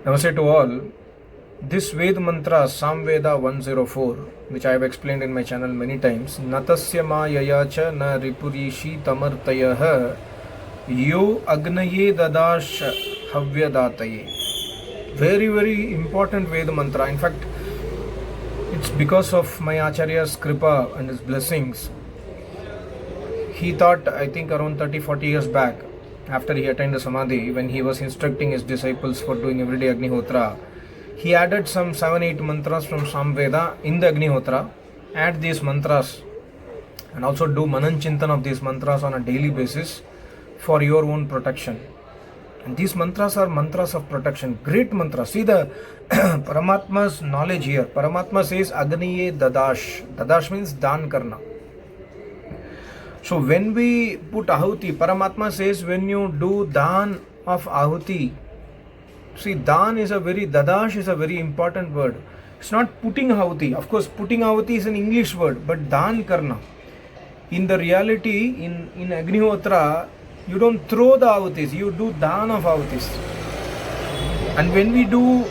Namaste to all. This Ved Mantra, Samaveda 104, which I have explained in my channel many times, Natasya Mayaya cha na ripurishi tamartayah yo agnaye dadash havyadataye. Very, very important Ved Mantra. In fact, it's because of my Acharya's kripa and his blessings. He thought, I think around 30-40 years back, after he attained the Samadhi, when he was instructing his disciples for doing everyday Agnihotra, he added some 7-8 mantras from Samaveda in the Agnihotra. Add these mantras and also do Manan Chintan of these mantras on a daily basis for your own protection. And these mantras are mantras of protection, great mantras. See the Paramatma's knowledge here. Paramatma says Agniye Dadash. Dadash means Dan Karna. So when we put Ahuti, Paramatma says when you do Dan of Ahuti, see Dadash is a very important word. It's not putting Ahuti. Of course, putting Ahuti is an English word, but Dan Karna. In the reality, in Agnihotra, you don't throw the Ahutis, you do Dan of Ahutis. And when we do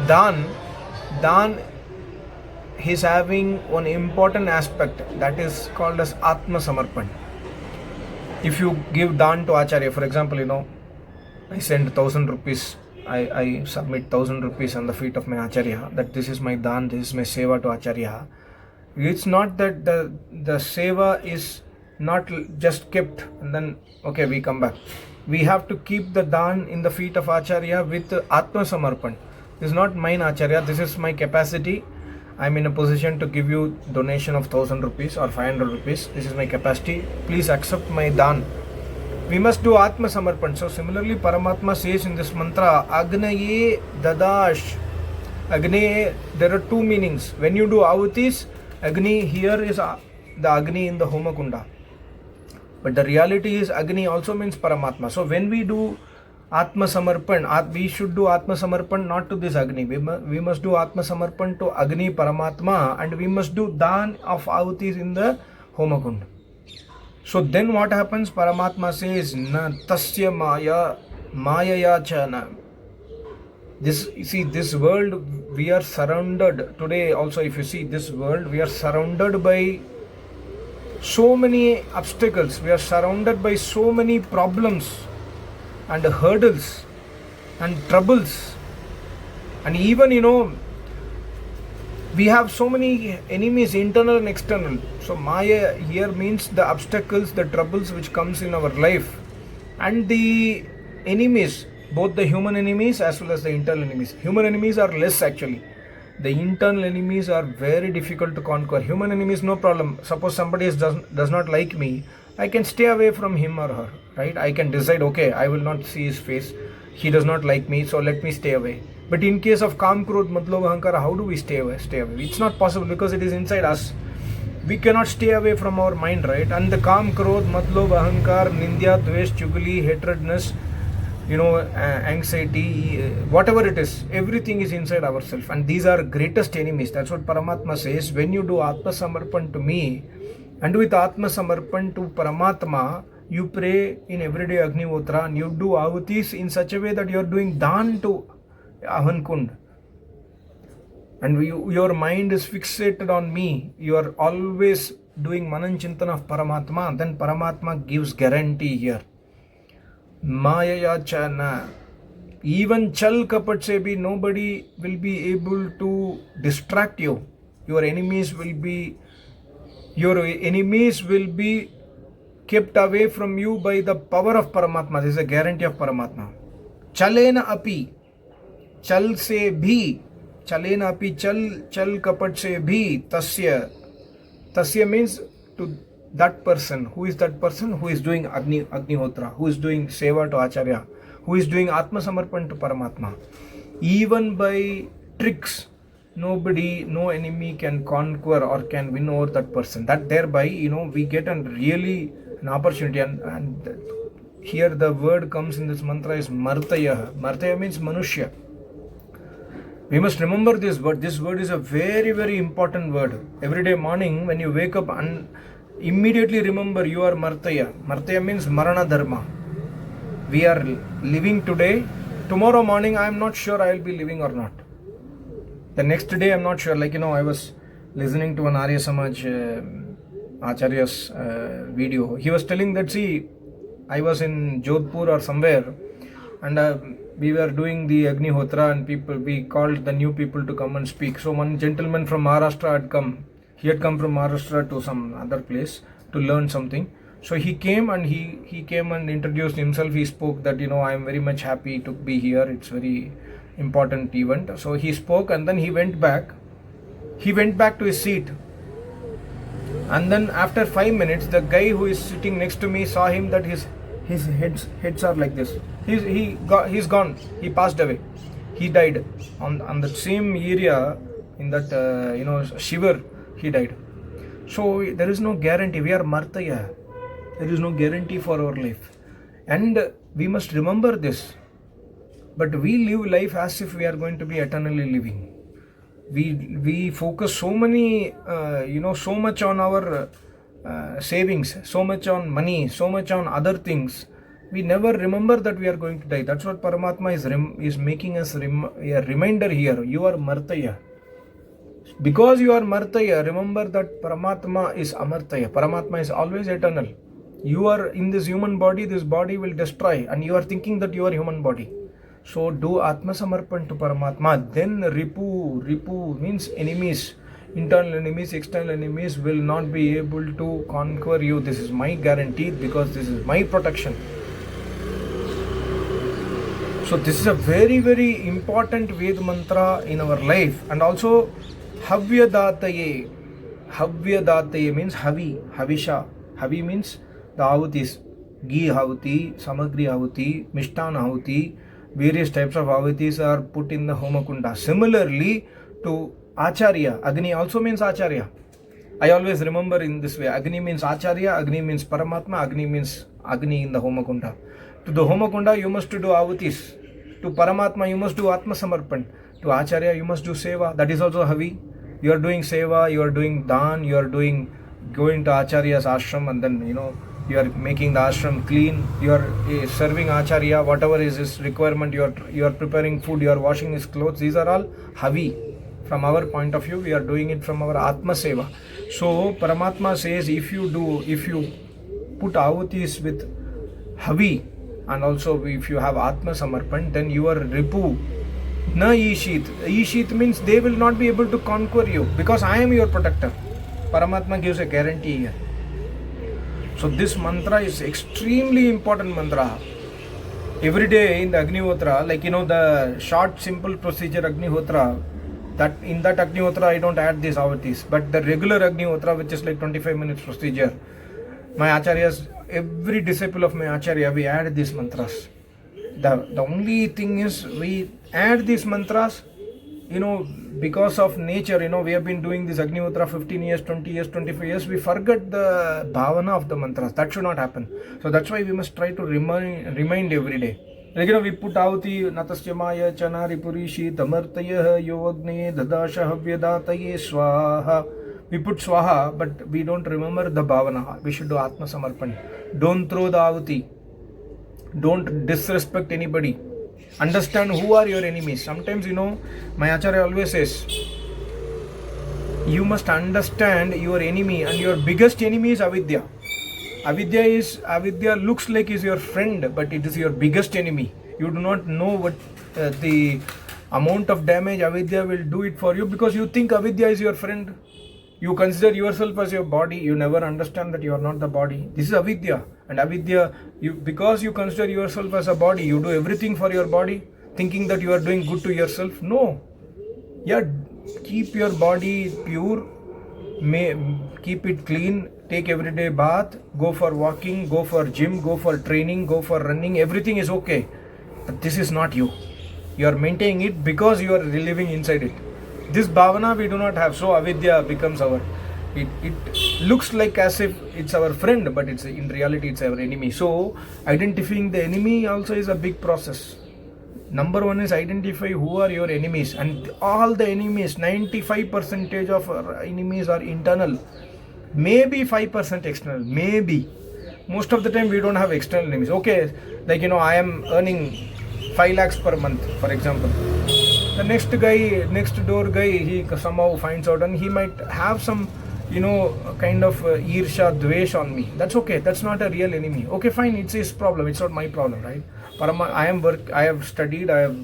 Dan is having one important aspect that is called as Atma Samarpan. If you give Dan to Acharya, for example, I send 1,000 rupees, I submit 1,000 rupees on the feet of my Acharya, that this is my Dan, this is my Seva to Acharya. It's not that the Seva is not just kept and then, okay, we come back. We have to keep the Dan in the feet of Acharya with Atma Samarpan. This is not mine, Acharya, this is my capacity. I'm in a position to give you donation of 1,000 rupees or 500 rupees. This is my capacity. Please accept my Dan. We must do Atma Samarpan. So similarly, Paramatma says in this mantra, Agnaye Dadash. Agnaye, there are two meanings. When you do Ahutis, Agni here is the Agni in the Homakunda. But the reality is Agni also means Paramatma. So when we do Atma Samarpan, we should do Atma Samarpan not to this Agni. We must do Atma Samarpan to Agni Paramatma, and we must do Dan of Ahutis in the Homakund. So then what happens? Paramatma says, Na tasya mayaya chana. This world, we are surrounded. Today also, if you see this world, we are surrounded by so many obstacles. We are surrounded by so many problems and hurdles and troubles. And even, we have so many enemies, internal and external. So Maya here means the obstacles, the troubles which comes in our life. And the enemies, both the human enemies as well as the internal enemies. Human enemies are less actually. The internal enemies are very difficult to conquer. Human enemies, no problem. Suppose somebody does not like me, I can stay away from him or her, right? I can decide, okay, I will not see his face. He does not like me, so let me stay away. But in case of Kam, Krodh, Madh, Lobh, Ahankara, how do we stay away? It's not possible because it is inside us. We cannot stay away from our mind, right? And the Kam, Krodh, Madh, Lobh, Ahankar, Nindya, Dvesh, Chugli, hatredness, anxiety, whatever it is, everything is inside ourselves. And these are greatest enemies. That's what Paramatma says. When you do Atma Samarpan to me, and with Atma Samarpan to Paramatma, you pray in everyday Agnihotra and you do Ahutis in such a way that you are doing Dan to Ahankund. And your mind is fixated on me. You are always doing Manan Chintan of Paramatma. Then Paramatma gives guarantee here. Mayaya chana. Even chal kapat se bhi nobody will be able to distract you. Your enemies will be kept away from you by the power of Paramatma. This is a guarantee of Paramatma. Chalena api. Chal se bhi. Chalena api chal kapat se bhi. Tasya means to that person. Who is that person? Who is doing Agnihotra, who is doing Seva to Acharya, who is doing Atma Samarpan to Paramatma. Even by tricks, no enemy can conquer or can win over that person. That thereby, we get an opportunity. And here the word comes in this mantra is Martaya. Martaya means Manushya. We must remember this word. This word is a very, very important word. Every day morning when you wake up and immediately remember you are Martaya. Martaya means Marana Dharma. We are living today tomorrow morning I am not sure I will be living or not. The next day I am not sure. Like, I was listening to an Arya Samaj Acharya's video. He was telling that, see, I was in Jodhpur or somewhere, and we were doing the Agnihotra, and we called the new people to come and speak. So one gentleman from Maharashtra had come. He had come from Maharashtra to some other place to learn something. So he came and he came and introduced himself. He spoke that, I am very much happy to be here. It's very important event. So he spoke, and then he went back. He went back to his seat. And then after 5 minutes, the guy who is sitting next to me saw him that his heads are like this. He's gone. He passed away. He died on the same area in that shiver. He died. So there is no guarantee. We are martaya. There is no guarantee for our life, and we must remember this. But we live life as if we are going to be eternally living. We focus so many, so much on our savings, so much on money, so much on other things. We never remember that we are going to die. That's what Paramatma is making us a reminder here. You are martaya. Because you are martaya, remember that Paramatma is amartaya. Paramatma is always eternal. You are in this human body. This body will destroy, and you are thinking that you are human body. So do Atma Samarpan to Paramatma. Then Ripu means enemies, internal enemies, external enemies will not be able to conquer you. This is my guarantee, because this is my protection. So this is a very, very important Ved mantra in our life. And also Havyadataye. Havyadataye means Havisha. Havi means the ahutis. Ghee ahuti, Samagri ahuti, Mishtan ahuti. Various types of ahutis are put in the Homakunda. Similarly to Acharya, Agni also means Acharya. I always remember in this way. Agni means Acharya, Agni means Paramatma, Agni means Agni in the Homakunda. To the Homakunda you must do ahutis. To Paramatma you must do Atma Samarpan. To Acharya you must do Seva. That is also Havi. You are doing Seva, you are doing Dan, you are going to Acharya's ashram, and then you are making the ashram clean, you are serving Acharya, whatever is his requirement, you are preparing food, you are washing his clothes. These are all Havi. From our point of view, we are doing it from our Atma Seva. So Paramatma says, if you put ahutis with Havi, and also if you have Atma Samarpan, then you are Ripu. Na Ishit. Ishit means they will not be able to conquer you, because I am your protector. Paramatma gives a guarantee here. So this mantra is extremely important mantra. Every day in the Agnihotra, like the short simple procedure Agnihotra, that in that Agnihotra I don't add these ahutis, but the regular Agnihotra, which is like 25 minutes procedure, my acharyas, every disciple of my acharya, we add these mantras. The only thing is we add these mantras, because of nature, we have been doing this Agnihotra 15 years, 20 years, 25 years, we forget the bhavana of the mantras. That should not happen. So that's why we must try to remind every day. Like, we put ahuti, Natasyamaya, Chanari Purishi, Tamartaya, Yovagne, Dadasha, Havyadataye, Swaha. We put Swaha, but we don't remember the bhavana. We should do Atma Samarpan. Don't throw the ahuti. Don't disrespect anybody. Understand who are your enemies. Sometimes, my acharya always says, you must understand your enemy, and your biggest enemy is avidya. Avidya looks like is your friend, but it is your biggest enemy. You do not know what the amount of damage avidya will do it for you, because you think avidya is your friend. You consider yourself as your body. You never understand that you are not the body. This is avidya. And avidya, because you consider yourself as a body, you do everything for your body, thinking that you are doing good to yourself. No. Yeah, keep your body pure, keep it clean, take everyday bath, go for walking, go for gym, go for training, go for running. Everything is okay. But this is not you. You are maintaining it because you are living inside it. This bhavana we do not have, so avidya becomes our. It looks like as if it's our friend, but in reality it's our enemy. So identifying the enemy also is a big process. Number one is identify who are your enemies, and all the enemies, 95% of our enemies are internal. Maybe 5% external. Maybe. Most of the time we don't have external enemies. Okay, like I am earning 5 lakhs per month, for example. The next door guy, he somehow finds out and he might have some, kind of irsha, dvesh on me. That's okay. That's not a real enemy. Okay, fine. It's his problem. It's not my problem, right? I have studied. I have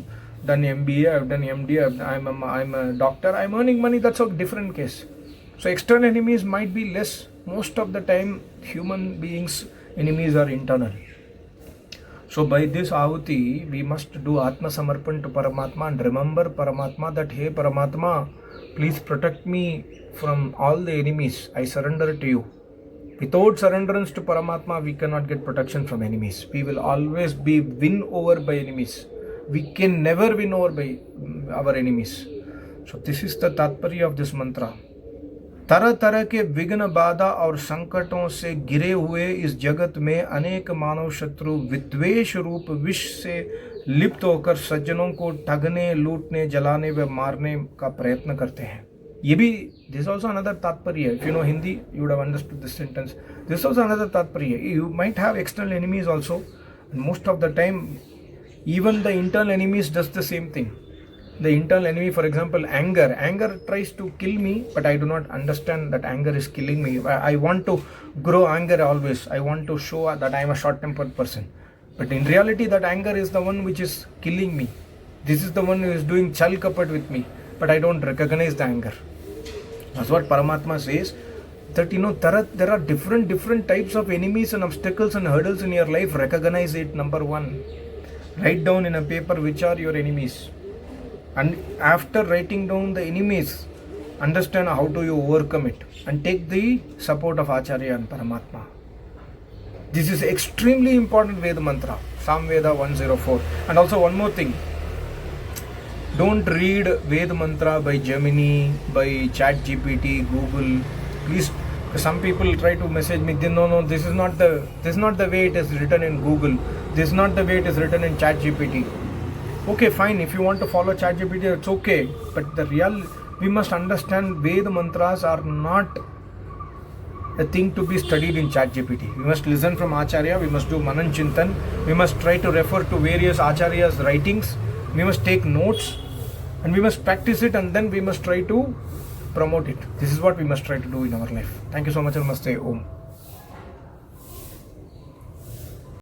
done MBA. I have done MD. I'm a doctor. I'm earning money. That's a different case. So external enemies might be less. Most of the time, human beings' enemies are internal. So by this ahuti, we must do Atma Samarpan to Paramatma and remember Paramatma that, hey Paramatma, please protect me from all the enemies. I surrender to you. Without surrenderance to Paramatma, we cannot get protection from enemies. We will always be win over by enemies. We can never win over by our enemies. So this is the tatparya of this mantra. तरह तरह के विघ्न बाधा और संकटों से घिरे हुए इस जगत में अनेक मानव शत्रु विद्वेष रूप विष से लिप्त होकर सज्जनों को ठगने, लूटने, जलाने व मारने का प्रयत्न करते हैं. ये भी दिस ऑल्सो अनदर तात्पर्य. If you know Hindi you would have understood this sentence. This also another तात्पर्य. You might have external enemies also. Most of the time even the internal enemies does the same thing. The internal enemy, for example, anger tries to kill me, but I do not understand that anger is killing me. I want to grow anger always. I want to show that I am a short-tempered person, but in reality that anger is the one which is killing me. This is the one who is doing chal kapat with me, but I don't recognize the anger. That's what Paramatma says, that there are different types of enemies and obstacles and hurdles in your life. Recognize it. Number one, write down in a paper which are your enemies, and after writing down the enemies, understand how do you overcome it, and take the support of Acharya and Paramatma. This is extremely important Veda mantra, Samaveda 104. And also one more thing, don't read Veda mantra by Gemini, by ChatGPT, Google. Please, some people try to message me, no, this is not the way it is written in Google. This is not the way it is written in ChatGPT. Okay, fine. If you want to follow ChatGPT, it's okay. But we must understand Veda mantras are not a thing to be studied in ChatGPT. We must listen from Acharya. We must do Manan Chintan. We must try to refer to various Acharyas' writings. We must take notes and we must practice it, and then we must try to promote it. This is what we must try to do in our life. Thank you so much. Namaste. Om.